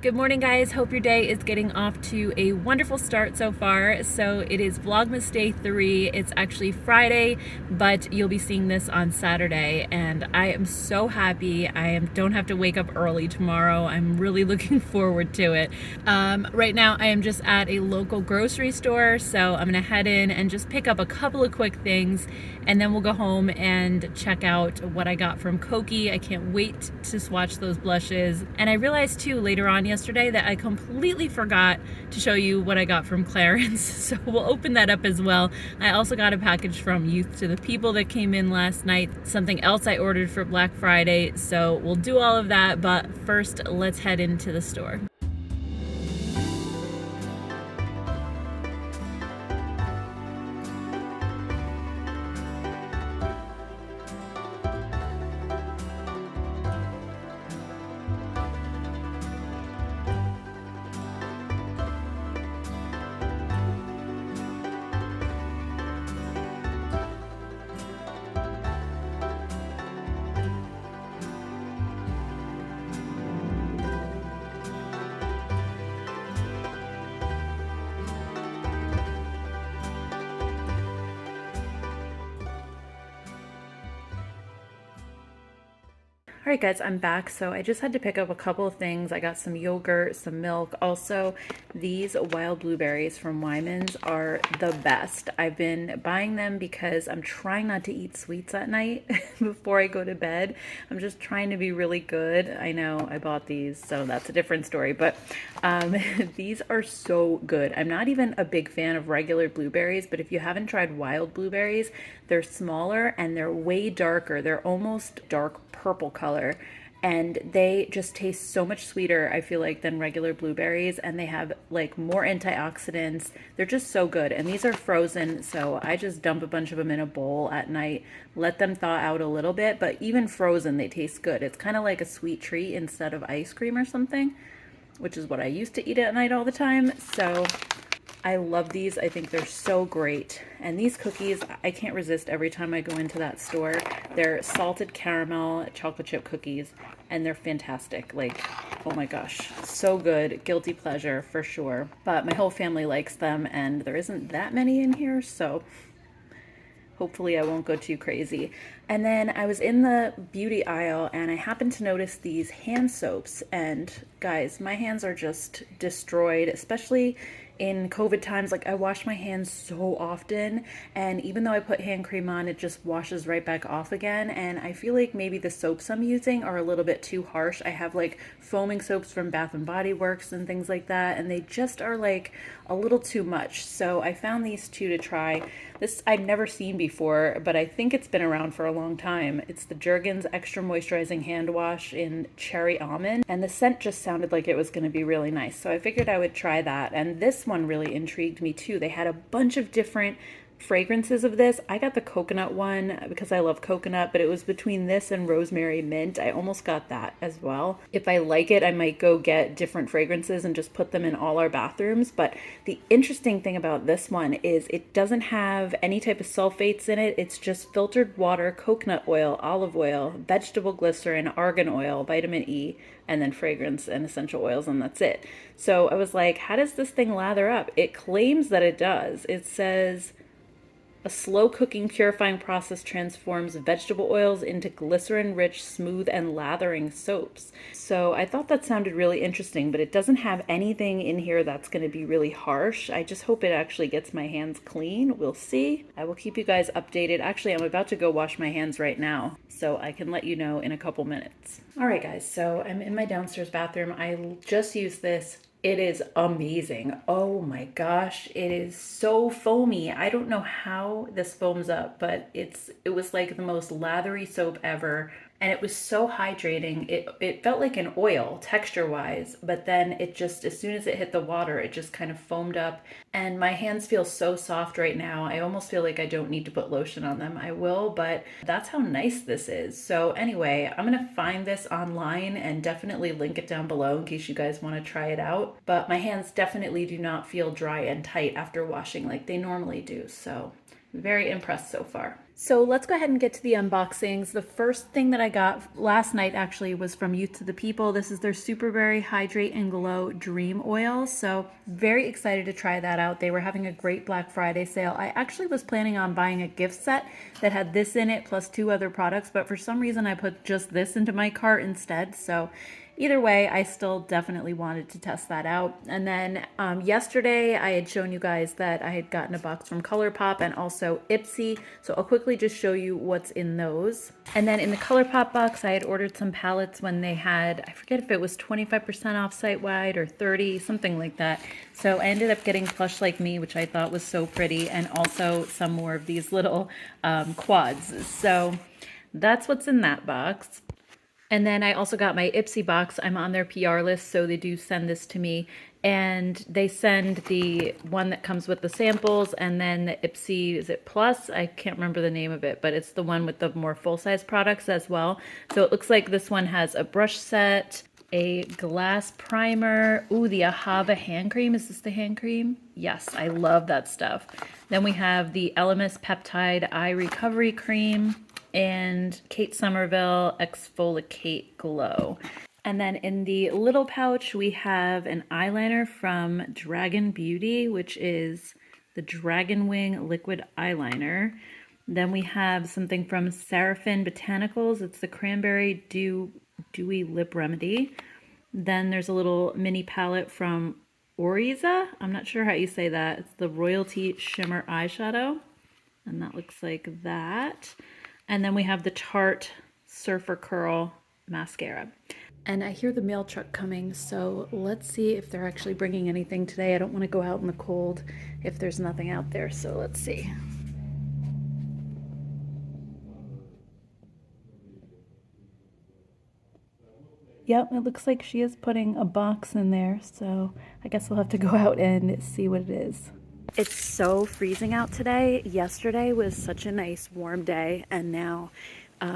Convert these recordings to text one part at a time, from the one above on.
Good morning, guys. Hope your day is getting off to a wonderful start so far. So it is Vlogmas Day 3. It's actually Friday, but you'll be seeing this on Saturday, and I am so happy. Don't have to wake up early tomorrow. I'm really looking forward to it. Right now, I am just at a local grocery store, so I'm gonna head in and just pick up a couple of quick things, and then we'll go home and check out what I got from Kokie. I can't wait to swatch those blushes. And I realized too later on yesterday that I completely forgot to show you what I got from Clarins, so we'll open that up as well. I also got a package from Youth to the People that came in last night, something else I ordered for Black Friday, so we'll do all of that, but first let's head into the store. All right, guys, I'm back. So I just had to pick up a couple of things. I got some yogurt, some milk. Also, these wild blueberries from Wyman's are the best. I've been buying them because I'm trying not to eat sweets at night before I go to bed. I'm just trying to be really good. I know I bought these, so that's a different story, but these are so good. I'm not even a big fan of regular blueberries, but if you haven't tried wild blueberries, they're smaller and they're way darker. They're almost dark purple color, and they just taste so much sweeter, I feel like, than regular blueberries, and they have like more antioxidants. They're just so good, and these are frozen, so I just dump a bunch of them in a bowl at night, let them thaw out a little bit, but even frozen they taste good. It's kind of like a sweet treat instead of ice cream or something, which is what I used to eat at night all the time. So I love these. I think they're so great. And these cookies, I can't resist every time I go into that store. They're salted caramel chocolate chip cookies, and they're fantastic. Like, oh my gosh, so good. Guilty pleasure for sure. But my whole family likes them, and there isn't that many in here, so hopefully I won't go too crazy. And then I was in the beauty aisle and I happened to notice these hand soaps, and guys, my hands are just destroyed, especially in COVID times. Like, I wash my hands so often, and even though I put hand cream on, it just washes right back off again. And I feel like maybe the soaps I'm using are a little bit too harsh. I have like foaming soaps from Bath and Body Works and things like that, and they just are like a little too much. So I found these two to try. This I'd never seen before, but I think it's been around for a long time. It's the Jergens Extra Moisturizing Hand Wash in Cherry Almond, and the scent just sounded like it was going to be really nice. So I figured I would try that, and this one really intrigued me too. They had a bunch of different fragrances of this. I got the coconut one because I love coconut, but it was between this and rosemary mint. I almost got that as well. If I like it, I might go get different fragrances and just put them in all our bathrooms. But the interesting thing about this one is it doesn't have any type of sulfates in it. It's just filtered water, coconut oil, olive oil, vegetable glycerin, argan oil, vitamin E, and then fragrance and essential oils, and that's it. So I was like, how does this thing lather up? It claims that it does. It says a slow cooking purifying process transforms vegetable oils into glycerin rich, smooth, and lathering soaps. So I thought that sounded really interesting, but it doesn't have anything in here that's going to be really harsh. I just hope it actually gets my hands clean. We'll see. I will keep you guys updated. Actually, I'm about to go wash my hands right now, so I can let you know in a couple minutes. All right, guys, so I'm in my downstairs bathroom. I just used this. It is amazing. Oh my gosh, it is so foamy. I don't know how this foams up, but it was like the most lathery soap ever. And it was so hydrating. It felt like an oil texture wise, but then it just, as soon as it hit the water, it just kind of foamed up. And my hands feel so soft right now. I almost feel like I don't need to put lotion on them. I will, but that's how nice this is. So anyway, I'm gonna find this online and definitely link it down below in case you guys want to try it out. But my hands definitely do not feel dry and tight after washing like they normally do. So Very impressed so far. So let's go ahead and get to the unboxings. The first thing that I got last night actually was from Youth to the People. This is their Superberry Hydrate and Glow Dream Oil. So very excited to try that out. They were having a great Black Friday sale. I actually was planning on buying a gift set that had this in it plus 2 other products, but for some reason I put just this into my cart instead. So either way, I still definitely wanted to test that out. And then yesterday I had shown you guys that I had gotten a box from Colourpop and also Ipsy. So I'll quickly just show you what's in those. And then in the Colourpop box, I had ordered some palettes when they had, I forget if it was 25% off site-wide or 30, something like that. So I ended up getting Plush Like Me, which I thought was so pretty, and also some more of these little quads. So that's what's in that box. And then I also got my Ipsy box. I'm on their PR list, so they do send this to me. And they send the one that comes with the samples, and then the Ipsy, is it Plus? I can't remember the name of it, but it's the one with the more full-size products as well. So it looks like this one has a brush set, a glass primer. Ooh, the Ahava hand cream. Is this the hand cream? Yes, I love that stuff. Then we have the Elemis Peptide Eye Recovery Cream and Kate Somerville Exfoliate Glow. And then in the little pouch, we have an eyeliner from Dragon Beauty, which is the Dragon Wing Liquid Eyeliner. Then we have something from Seraphin Botanicals. It's the Cranberry Dewy Lip Remedy. Then there's a little mini palette from Oriza. I'm not sure how you say that. It's the Royalty Shimmer Eyeshadow. And that looks like that. And then we have the Tarte Surfer Curl Mascara. And I hear the mail truck coming, so let's see if they're actually bringing anything today. I don't want to go out in the cold if there's nothing out there, so let's see. Yep, it looks like she is putting a box in there, so I guess we'll have to go out and see what it is. It's so freezing out today. Yesterday was such a nice warm day, and now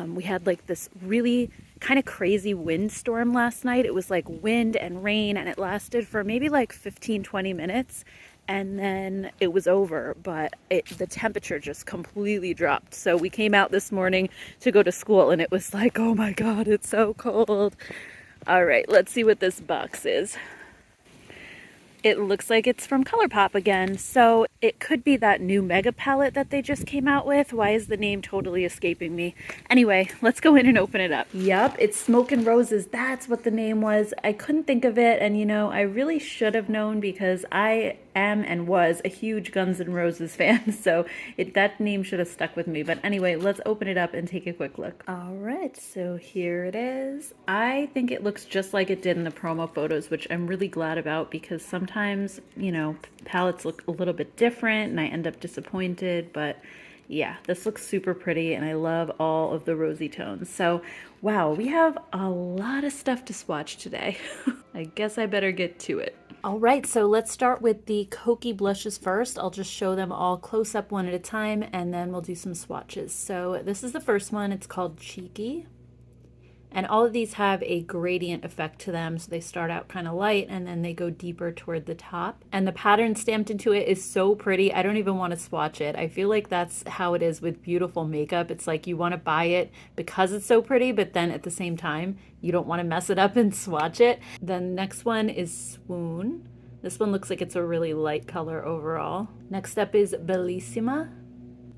we had like this really kind of crazy windstorm last night. It was like wind and rain, and it lasted for maybe like 15-20 minutes, and then it was over, but the temperature just completely dropped. So we came out this morning to go to school, and it was like, oh my God, it's so cold. All right, let's see what this box is. It looks like it's from Colourpop again, so it could be that new mega palette that they just came out with. Why is the name totally escaping me? Anyway, let's go in and open it up. Yep, it's Smoke and Roses. That's what the name was. I couldn't think of it, and you know, I really should have known because I am and was a huge Guns N' Roses fan, so that name should have stuck with me. But anyway, let's open it up and take a quick look. All right, so here it is. I think it looks just like it did in the promo photos, which I'm really glad about because sometimes, you know, palettes look a little bit different and I end up disappointed, but yeah, this looks super pretty and I love all of the rosy tones. So, wow, we have a lot of stuff to swatch today. I guess I better get to it. All right, so let's start with the Kokie blushes first. I'll just show them all close up one at a time and then we'll do some swatches. So this is the first one. It's called Cheeky. And all of these have a gradient effect to them. So they start out kind of light and then they go deeper toward the top. And the pattern stamped into it is so pretty. I don't even want to swatch it. I feel like that's how it is with beautiful makeup. It's like you want to buy it because it's so pretty, but then at the same time, you don't want to mess it up and swatch it. The next one is Swoon. This one looks like it's a really light color overall. Next up is Bellissima.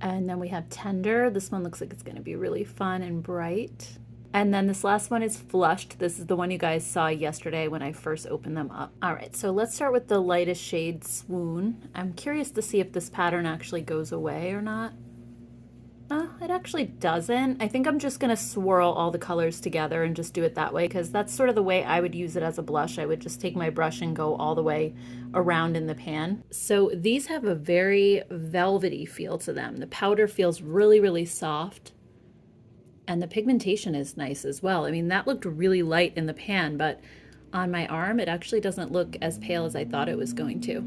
And then we have Tender. This one looks like it's going to be really fun and bright. And then this last one is Flushed. This is the one you guys saw yesterday when I first opened them up. All right, so let's start with the lightest shade, Swoon. I'm curious to see if this pattern actually goes away or not. It actually doesn't. I think I'm just gonna swirl all the colors together and just do it that way because that's sort of the way I would use it as a blush. I would just take my brush and go all the way around in the pan. So these have a very velvety feel to them. The powder feels really, really soft. And the pigmentation is nice as well. I mean, that looked really light in the pan, but on my arm, it actually doesn't look as pale as I thought it was going to.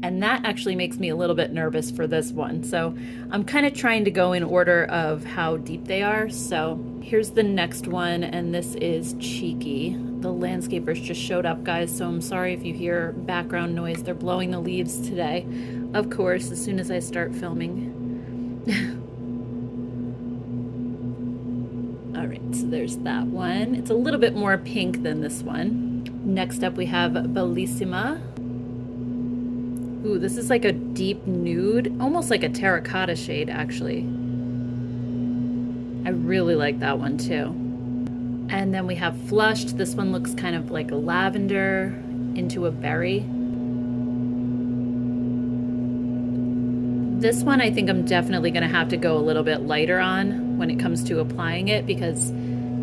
And that actually makes me a little bit nervous for this one. So I'm kind of trying to go in order of how deep they are. So here's the next one, and this is Cheeky. The landscapers just showed up, guys, so I'm sorry if you hear background noise. They're blowing the leaves today, of course, as soon as I start filming. All right, so there's that one. It's a little bit more pink than this one. Next up we have Bellissima. Ooh, this is like a deep nude, almost like a terracotta shade, actually. I really like that one too. And then we have Flushed. This one looks kind of like a lavender into a berry. This one I think I'm definitely going to have to go a little bit lighter on when it comes to applying it because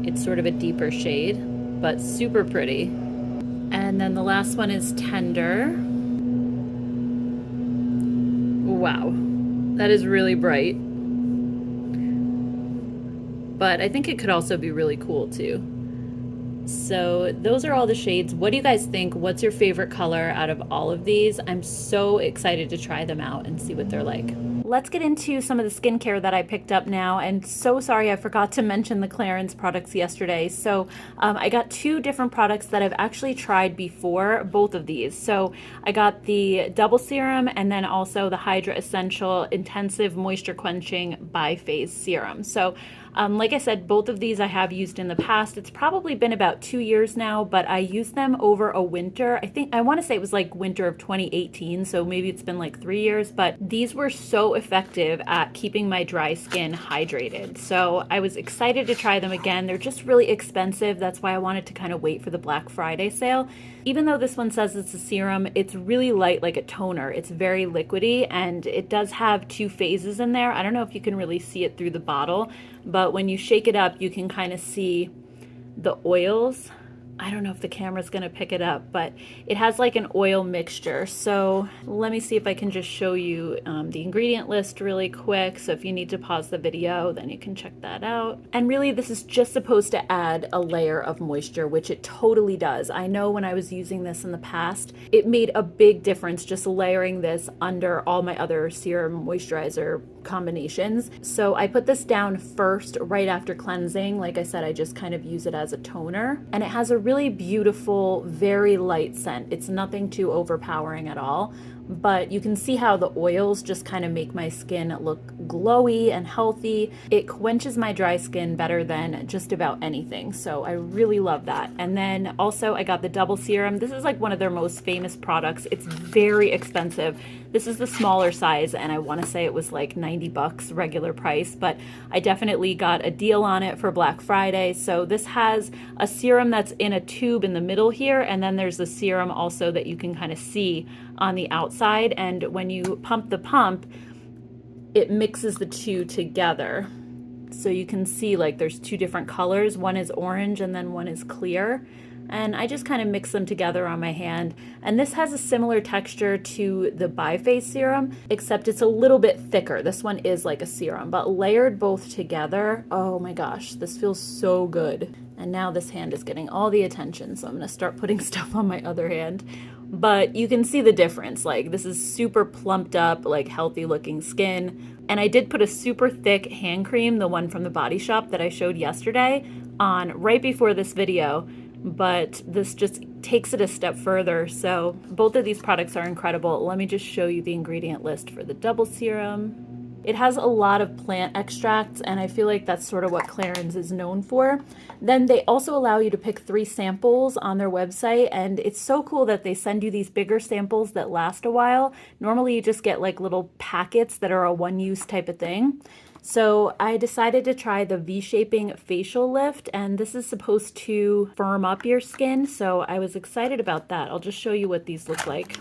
it's sort of a deeper shade, but super pretty. And then the last one is Tender. Wow, that is really bright. But I think it could also be really cool too. So those are all the shades. What do you guys think? What's your favorite color out of all of these? I'm so excited to try them out and see what they're like. Let's get into some of the skincare that I picked up now. And so sorry, I forgot to mention the Clarins products yesterday. So I got 2 different products that I've actually tried before, both of these. So I got the double serum and then also the Hydra Essential Intensive Moisture Quenching Bi-Phase Serum. So like I said, both of these I have used in the past. It's probably been about 2 years now, but I used them over a winter. I want to say it was like winter of 2018, so maybe it's been like 3 years, but these were so effective at keeping my dry skin hydrated. So I was excited to try them again. They're just really expensive. That's why I wanted to kind of wait for the Black Friday sale. Even though this one says it's a serum, it's really light like a toner. It's very liquidy and it does have 2 phases in there. I don't know if you can really see it through the bottle, but when you shake it up, you can kind of see the oils. I don't know if the camera's gonna pick it up, but it has like an oil mixture. So let me see if I can just show you the ingredient list really quick. So if you need to pause the video, then you can check that out. And really this is just supposed to add a layer of moisture, which it totally does. I know when I was using this in the past, it made a big difference just layering this under all my other serum moisturizer combinations. So I put this down first right after cleansing. Like I said, I just kind of use it as a toner, and it has a really beautiful, very light scent. It's nothing too overpowering at all, but you can see how the oils just kind of make my skin look glowy and healthy. It quenches my dry skin better than just about anything, so I really love that. And then also I got the double serum. This is like one of their most famous products. It's very expensive. This is the smaller size, and I want to say it was like 90 bucks regular price, but I definitely got a deal on it for Black Friday. So this has a serum that's in a tube in the middle here, and then there's a serum also that you can kind of see on the outside, and when you pump the pump, it mixes the 2 together. So you can see like there's 2 different colors. One is orange and then one is clear. And I just kind of mix them together on my hand. And this has a similar texture to the Bi-Phase serum, except it's a little bit thicker. This one is like a serum, but layered both together, oh my gosh, this feels so good. And now this hand is getting all the attention, so I'm gonna start putting stuff on my other hand. But you can see the difference. Like this is super plumped up, like healthy looking skin. And I did put a super thick hand cream, the one from the Body Shop that I showed yesterday, on right before this video. But this just takes it a step further. So both of these products are incredible. Let me just show you the ingredient list for the double serum. It has a lot of plant extracts, and I feel like that's sort of what Clarins is known for. Then they also allow you to pick 3 samples on their website, and it's so cool that they send you these bigger samples that last a while. Normally you just get like little packets that are a one-use type of thing. So I decided to try the V-Shaping Facial Lift, and this is supposed to firm up your skin, so I was excited about that. I'll just show you what these look like.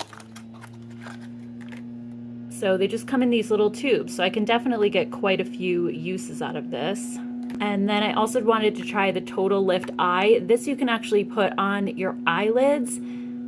So they just come in these little tubes, so I can definitely get quite a few uses out of this. And then I also wanted to try the Total Lift Eye. This you can actually put on your eyelids,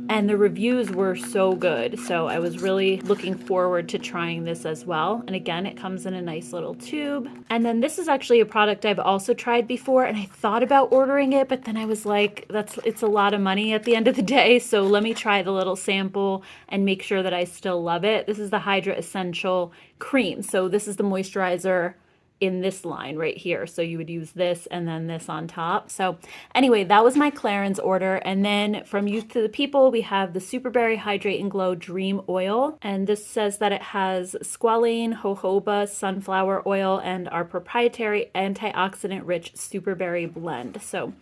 and the reviews were so good. So I was really looking forward to trying this as well. And again, it comes in a nice little tube. And then this is actually a product I've also tried before, and I thought about ordering it, but then I was like, it's a lot of money at the end of the day. So let me try the little sample and make sure that I still love it. This is the Hydra Essential Cream. So this is the moisturizer in this line right here. So you would use this and then this on top. So anyway, that was my Clarins order. And then from Youth to the People, we have the Superberry Hydrate and Glow Dream Oil. And this says that it has squalane, jojoba, sunflower oil, and our proprietary antioxidant rich Superberry blend. So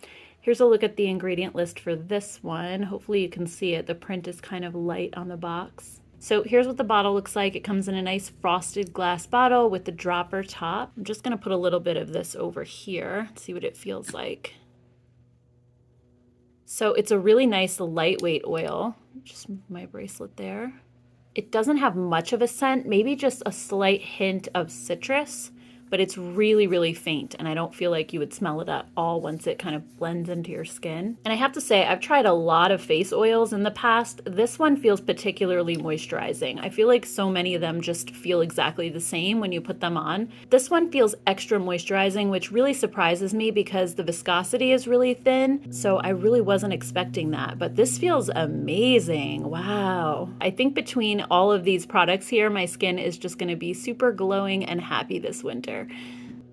here's a look at the ingredient list for this one. Hopefully you can see it. The print is kind of light on the box. So here's what the bottle looks like. It comes in a nice frosted glass bottle with the dropper top. I'm just going to put a little bit of this over here, see what it feels like. So it's a really nice lightweight oil. Just move my bracelet there. It doesn't have much of a scent, maybe just a slight hint of citrus, but it's really, really faint, and I don't feel like you would smell it at all once it kind of blends into your skin. And I have to say, I've tried a lot of face oils in the past. This one feels particularly moisturizing. I feel like so many of them just feel exactly the same when you put them on. This one feels extra moisturizing, which really surprises me because the viscosity is really thin, so I really wasn't expecting that. But this feels amazing. Wow. I think between all of these products here, my skin is just going to be super glowing and happy this winter.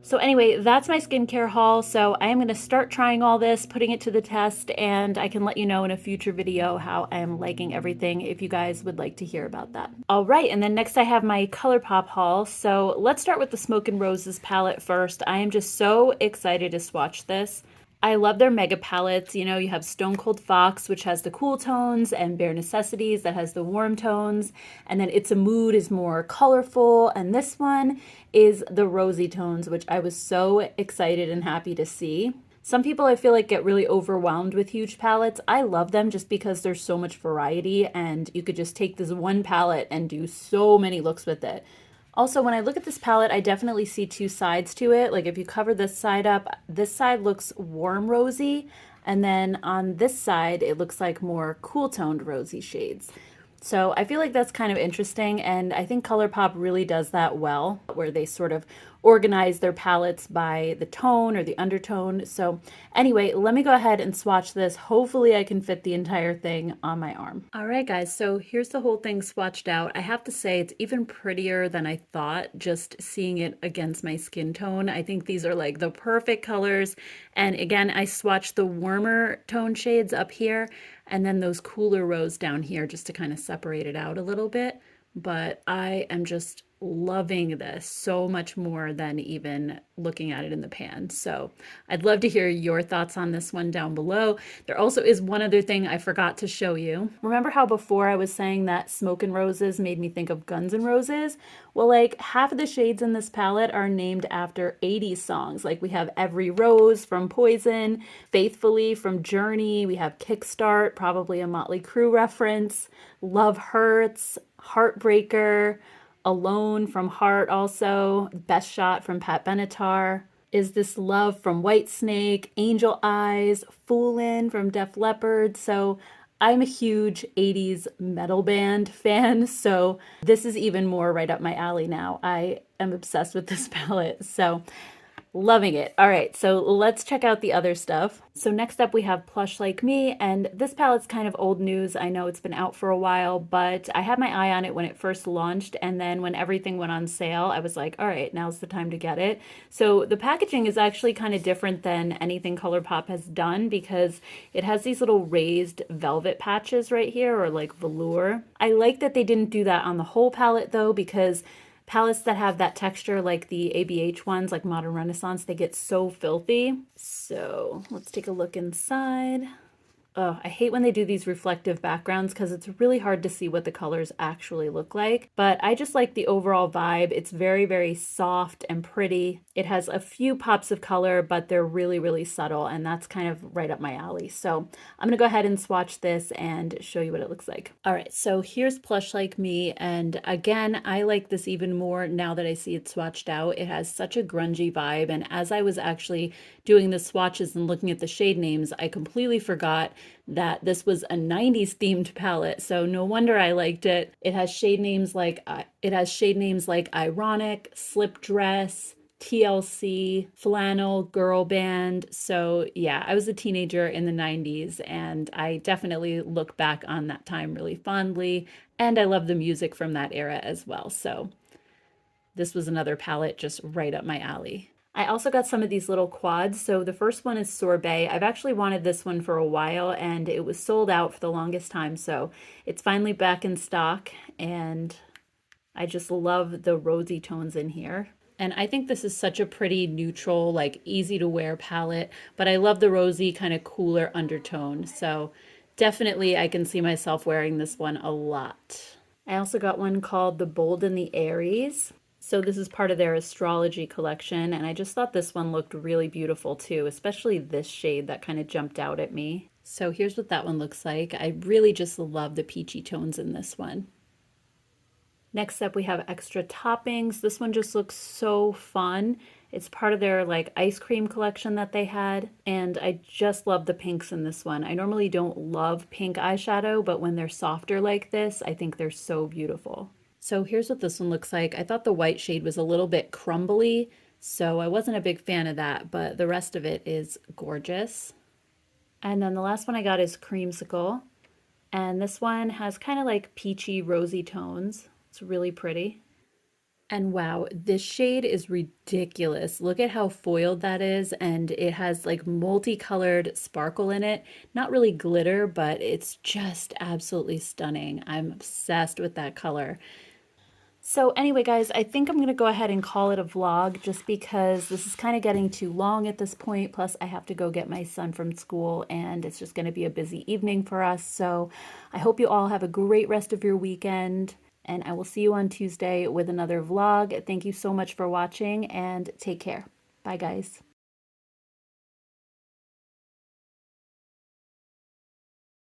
So anyway, that's my skincare haul. So I am going to start trying all this, putting it to the test, and I can let you know in a future video how I am liking everything if you guys would like to hear about that. All right, and then next I have my Colourpop haul. So let's start with the Smoke and Roses palette first. I am just so excited to swatch this. I love their mega palettes. You know, you have Stone Cold Fox, which has the cool tones, and Bare Necessities that has the warm tones. And then It's a Mood is more colorful. And this one is the rosy tones, which I was so excited and happy to see. Some people I feel like get really overwhelmed with huge palettes. I love them just because there's so much variety and you could just take this one palette and do so many looks with it. Also, when I look at this palette, I definitely see two sides to it. Like if you cover this side up, this side looks warm rosy, and then on this side, it looks like more cool toned rosy shades. So I feel like that's kind of interesting, and I think Colourpop really does that well, where they sort of organize their palettes by the tone or the undertone. So anyway, let me go ahead and swatch this. Hopefully I can fit the entire thing on my arm. All right, guys, so here's the whole thing swatched out. I have to say it's even prettier than I thought just seeing it against my skin tone. I think these are like the perfect colors. And again, I swatched the warmer tone shades up here and then those cooler rows down here just to kind of separate it out a little bit. But I am just loving this so much more than even looking at it in the pan. So I'd love to hear your thoughts on this one down below. There also is one other thing I forgot to show you. Remember how before I was saying that Smoke and Roses made me think of Guns N' Roses? Well, like half of the shades in this palette are named after 80s songs. Like we have Every Rose from Poison, Faithfully from Journey, we have Kickstart, probably a Motley Crue reference, Love Hurts, Heartbreaker, Alone from Heart also, Best Shot from Pat Benatar, Is This Love from Whitesnake, Angel Eyes, Foolin' from Def Leppard. So I'm a huge 80s metal band fan, so this is even more right up my alley now. I am obsessed with this palette, so loving it. All right, so let's check out the other stuff. So next up we have Plush Like Me, and this palette's kind of old news. I know it's been out for a while, but I had my eye on it when it first launched, and then when everything went on sale, I was like, all right, now's the time to get it. So the packaging is actually kind of different than anything Colourpop has done because it has these little raised velvet patches right here, or like velour. I like that they didn't do that on the whole palette though, because palettes that have that texture like the ABH ones, like Modern Renaissance, they get so filthy. So let's take a look inside. Oh, I hate when they do these reflective backgrounds because it's really hard to see what the colors actually look like. But I just like the overall vibe. It's very, very soft and pretty. It has a few pops of color, but they're really, really subtle. And that's kind of right up my alley. So I'm going to go ahead and swatch this and show you what it looks like. All right, so here's Plush Like Me. And again, I like this even more now that I see it swatched out. It has such a grungy vibe. And as I was actually doing the swatches and looking at the shade names, I completely forgot that this was a 90s themed palette, so no wonder I liked it. It has shade names like Ironic, Slip Dress, TLC, Flannel, Girl Band. So yeah, I was a teenager in the 90s and I definitely look back on that time really fondly, and I love the music from that era as well. So this was another palette just right up my alley. I also got some of these little quads. So the first one is Sorbet. I've actually wanted this one for a while and it was sold out for the longest time. So it's finally back in stock and I just love the rosy tones in here. And I think this is such a pretty neutral, like easy to wear palette, but I love the rosy kind of cooler undertone. So definitely I can see myself wearing this one a lot. I also got one called The Bold and the Aries. So this is part of their astrology collection, and I just thought this one looked really beautiful too, especially this shade that kind of jumped out at me. So here's what that one looks like. I really just love the peachy tones in this one. Next up, we have extra toppings. This one just looks so fun. It's part of their like ice cream collection that they had. And I just love the pinks in this one. I normally don't love pink eyeshadow, but when they're softer like this, I think they're so beautiful. So here's what this one looks like. I thought the white shade was a little bit crumbly, so I wasn't a big fan of that, but the rest of it is gorgeous. And then the last one I got is Creamsicle. And this one has kind of like peachy, rosy tones. It's really pretty. And wow, this shade is ridiculous. Look at how foiled that is. And it has like multicolored sparkle in it. Not really glitter, but it's just absolutely stunning. I'm obsessed with that color. So anyway, guys, I think I'm going to go ahead and call it a vlog just because this is kind of getting too long at this point. Plus, I have to go get my son from school and it's just going to be a busy evening for us. So I hope you all have a great rest of your weekend and I will see you on Tuesday with another vlog. Thank you so much for watching and take care. Bye, guys.